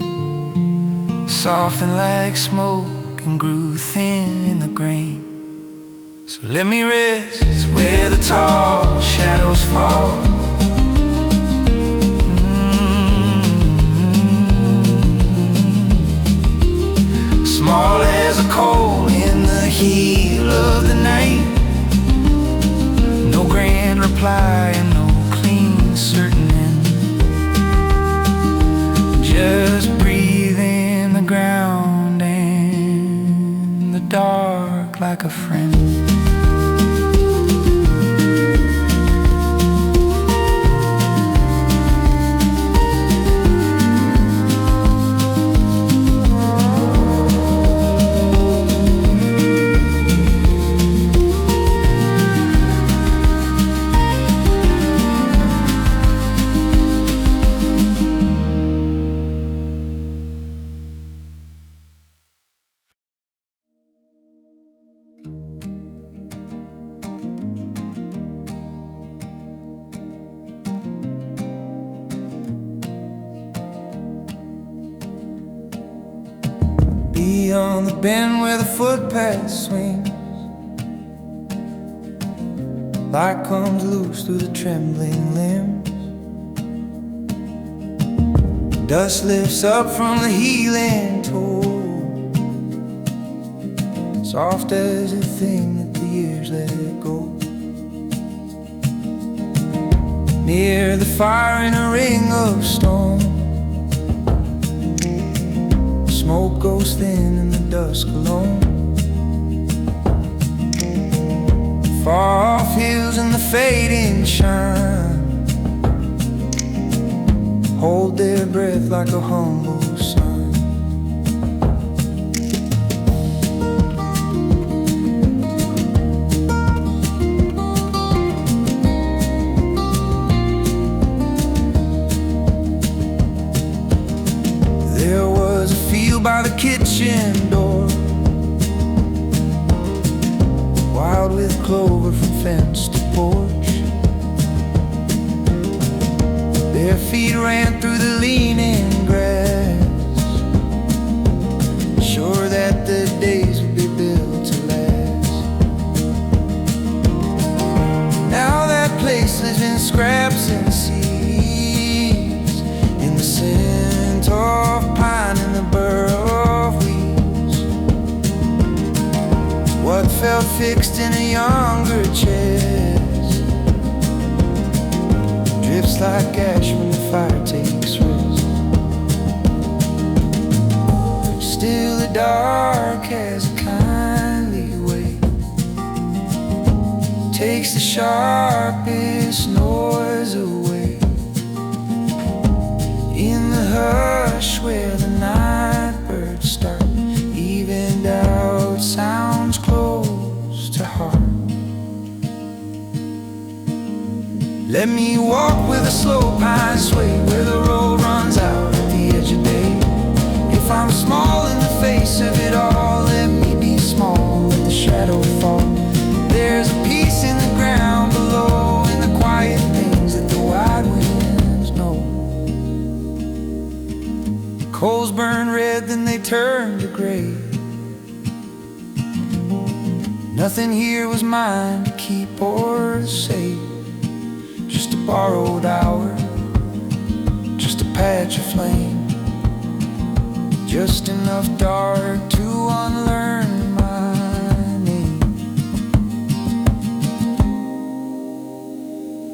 softened like smoke and grew thin in the grain. So let me rest where the tall shadows fall. Small as a coal in the heat of the night. No grand reply and no clean certain end. Just breathe in the ground and the dark like a friend. Beyond the bend where the footpath swings, light comes loose through the trembling limbs. Dust lifts up from the healing toll, soft as a thing that the years let go. Near the fire in a ring of stone, smoke goes thin in the dusk alone. Far off hills in the fading shine hold their breath like a humble sign. There was a field by the kitchen door, wild with clover from fence to porch. Their feet ran through the leaning grass, sure that the days would be built to last. Now that place lives in scraps and seeds, in the scent of pine and the burr of weeds. What felt fixed in a younger chest drifts like ash when the fire takes rest. Still the dark has a kindly way, takes the sharpest noise away. In the hush where the night birds start, evened out sounds close to heart. Let me walk with a slow pine sway, where the road runs out at the edge of day. If I'm small in the face of it all, let me be small, let the shadow fall. There's a peace in the ground below, in the quiet things that the wide winds know. Coals burn red, then they turn to gray. Nothing here was mine to keep or save, just a borrowed hour, just a patch of flame, just enough dark to unlearn my name.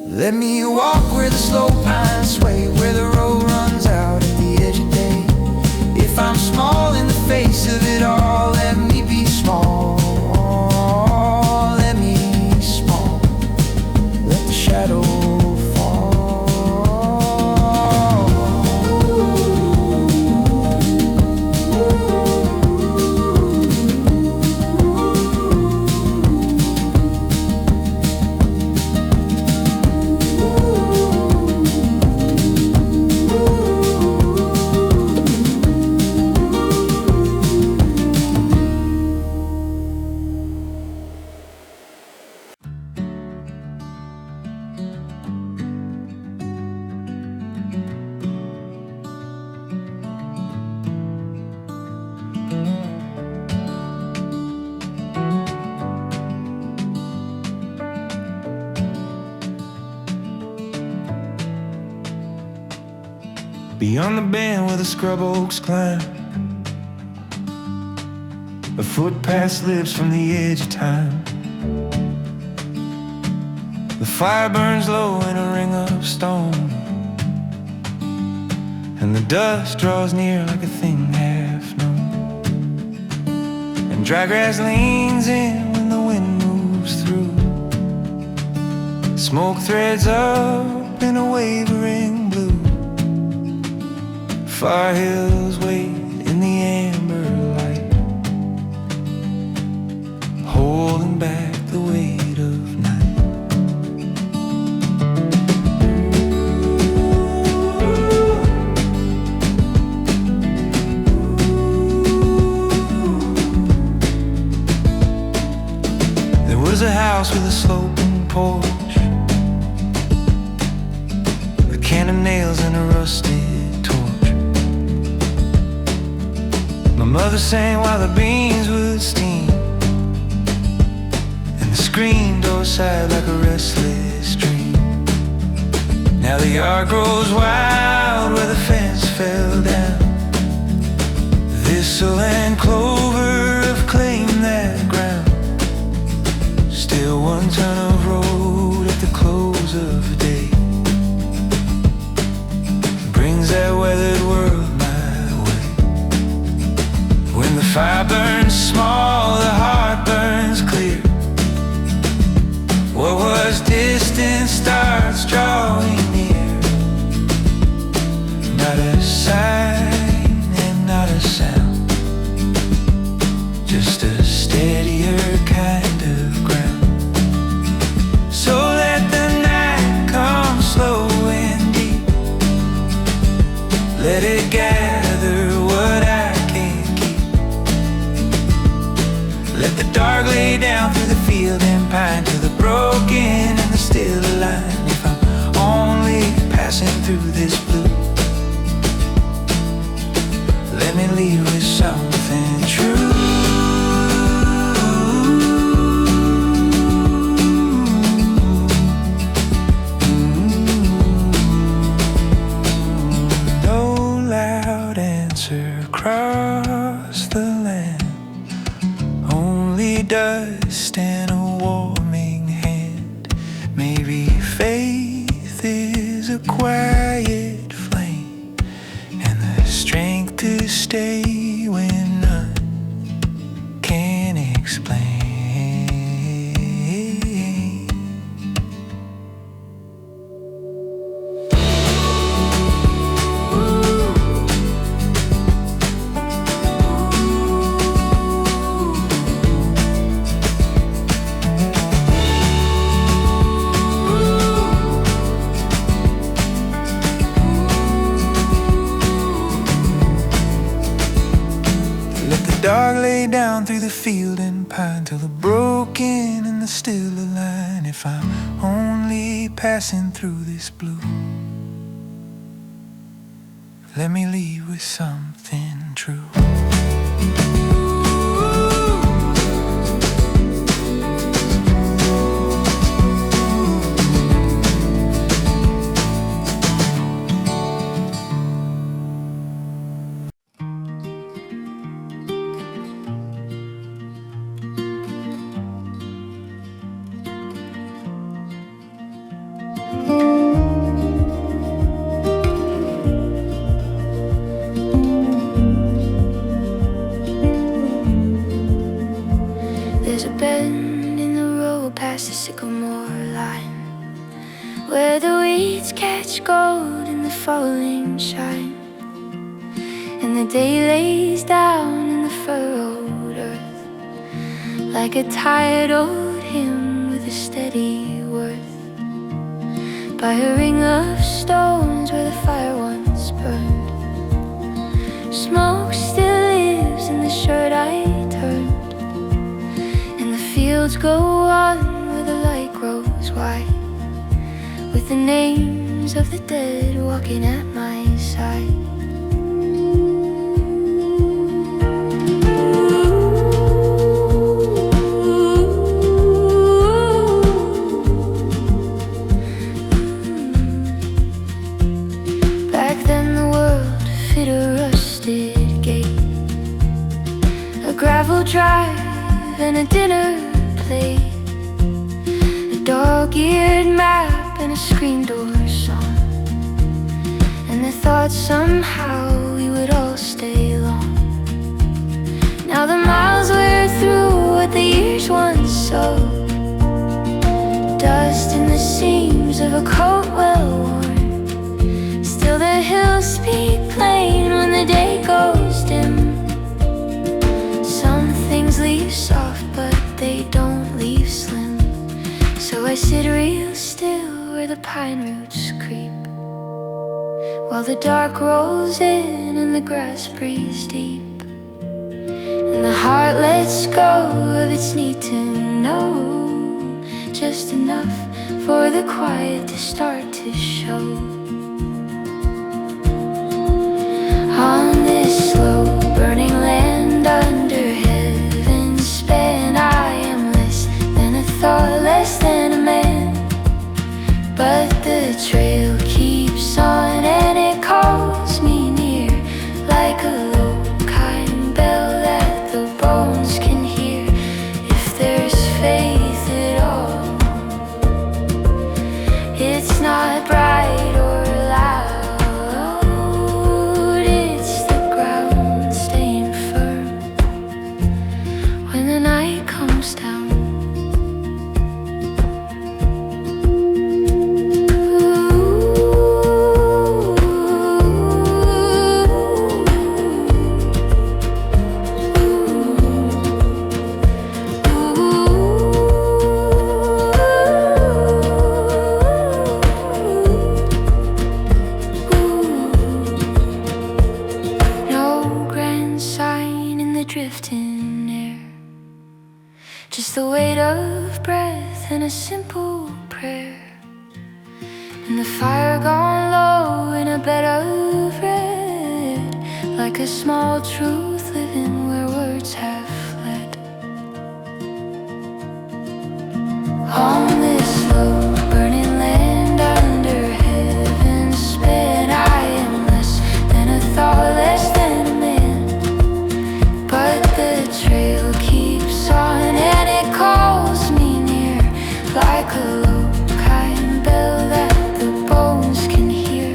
Let me walk where the slow pines sway, where the road runs out at the edge of day. If I'm small in the face of it all, let me be small, let me be small, let the shadow beyond the bend where the scrub oaks climb. A footpath slips from the edge of time. The fire burns low in a ring of stone, and the dust draws near like a thing half known. And dry grass leans in when the wind moves through. Smoke threads up in a wavering blue. Far hills wait in the amber light, holding back the weight of night. There was a house with a sloping porch, a can of nails and a rusted torch. My mother sang while the beans would steam, and the screen door sighed like a restless dream. Now the yard grows wild where the fence fell down. Thistle and clover have claimed that ground. Still one turn of road at the close of day brings that weathered world my way. When the fire burns small, the heart burns clear. What was distant starts drawing near. Not a sign and not a sound, just a steadier kind of ground. So let the night come slow and deep. Let it gather what I can't keep. Let the dark lay down through the field and pine to the broken and the still alive. If I'm only passing through this blue, let me leave with something true. Across the land, only dust and a warming hand. Maybe faith is a quiet flame, and the strength to stay when none can explain. Dog lay down through the field and pine till the broken and the still align. If I'm only passing through this blue, let me leave with something true. There's a bend in the road past the sycamore line, where the weeds catch gold in the falling shine, and the day lays down in the furrowed earth like a tired old hymn with a steady worth. By a ring of stones where the fire once burned, smoke still lives in the shirt I turned. Fields go on where the light grows white, with the names of the dead walking at my side. Back then the world fit a rusted gate, a gravel drive and a dinner plate, a dog-eared map and a screen door song, and the thought somehow we would all stay long. Now the miles we're through what the years once sowed, dust in the seams of a coat well worn. Still the hills speak plain when the day goes dim. Some things leave soft but they don't leave slim. So I sit real still where the pine roots creep, while the dark rolls in and the grass breathes deep, and the heart lets go of its need to know, just enough for the quiet to start to show. On this slow burning land under heaven's span, I am less than a thought, less than a man. But the trail keeps on and it calls me near, like a low kind bell that the bones can hear. If there's faith at all, it's not bright or loud, it's the ground staying firm when the night comes down. Drifting air, just the weight of breath and a simple prayer, and the fire gone low in a bed of red, like a small truth living where words have fled. On this slow burning land under heaven's span, I am less than a thought, less than a man. But the trail keeps on and it calls me near, like a low kind bell that the bones can hear.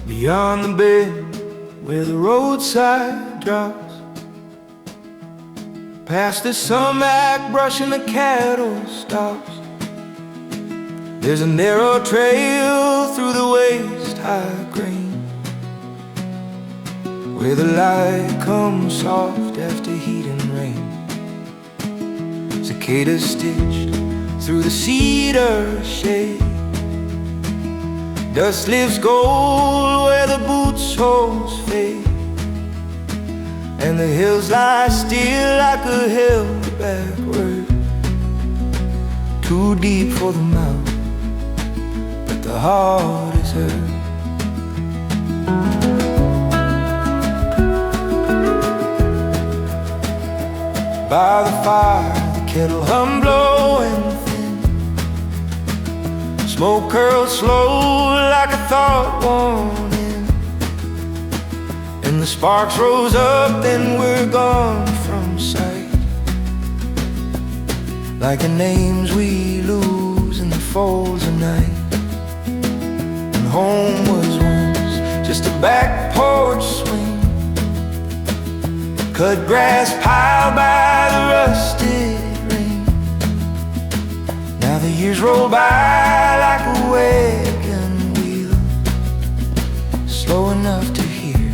Beyond the bend where the roadside drops, past the sumac brush and the cattle stops, there's a narrow trail through the waist-high grain, where the light comes soft after heat and rain. Cicadas stitched through the cedar shade, dust lifts gold where the boot soles fade, and the hills lie still like a hill backward, too deep for the mouth, but the heart is hurt. By the fire, the kettle hum blowing thin, smoke curled slow like a thought warning, and the sparks rose up, then we're gone from sight, like the names we lose in the folds of night. And home was once just a back porch swing, cut grass piled by the rusted ring. Now the years roll by like a wagon wheel, slow enough to hear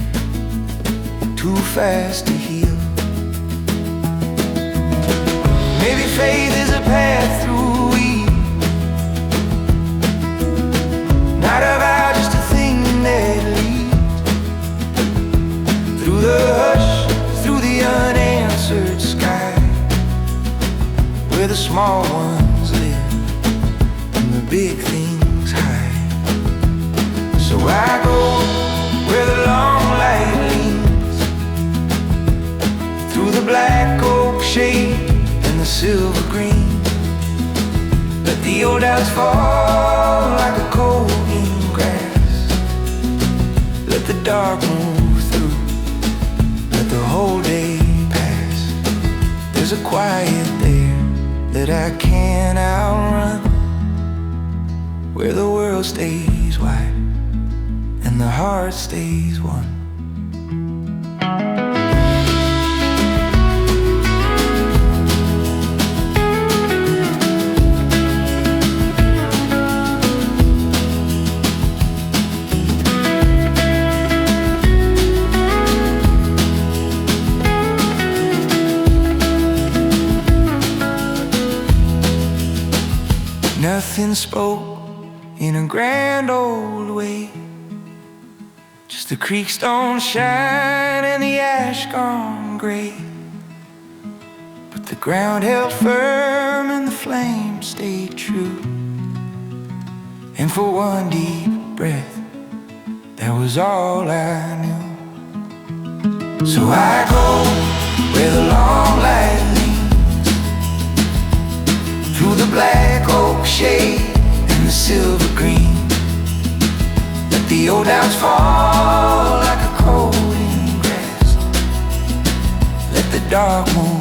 too fast to heal. Maybe faith is a path through evil, not a vow, just a thing that leads through the hush, through the unanswered sky, where the small ones live and the big things hide. So I go where the long light leans, through the black oak shade and the silver green. Let the old doubts fall like a cold in grass. Let the dark move through, let the whole day pass. There's a quiet there that I can't outrun, where the world stays wide and the heart stays one. Nothing spoke in a grand old way, just the creek stone shine and the ash gone gray. But the ground held firm and the flame stayed true, and for one deep breath, that was all I knew. So I go where the long light leans, through the black oak shade and the silver green. Let the old doubts fall like a cold in grass. Let the dark move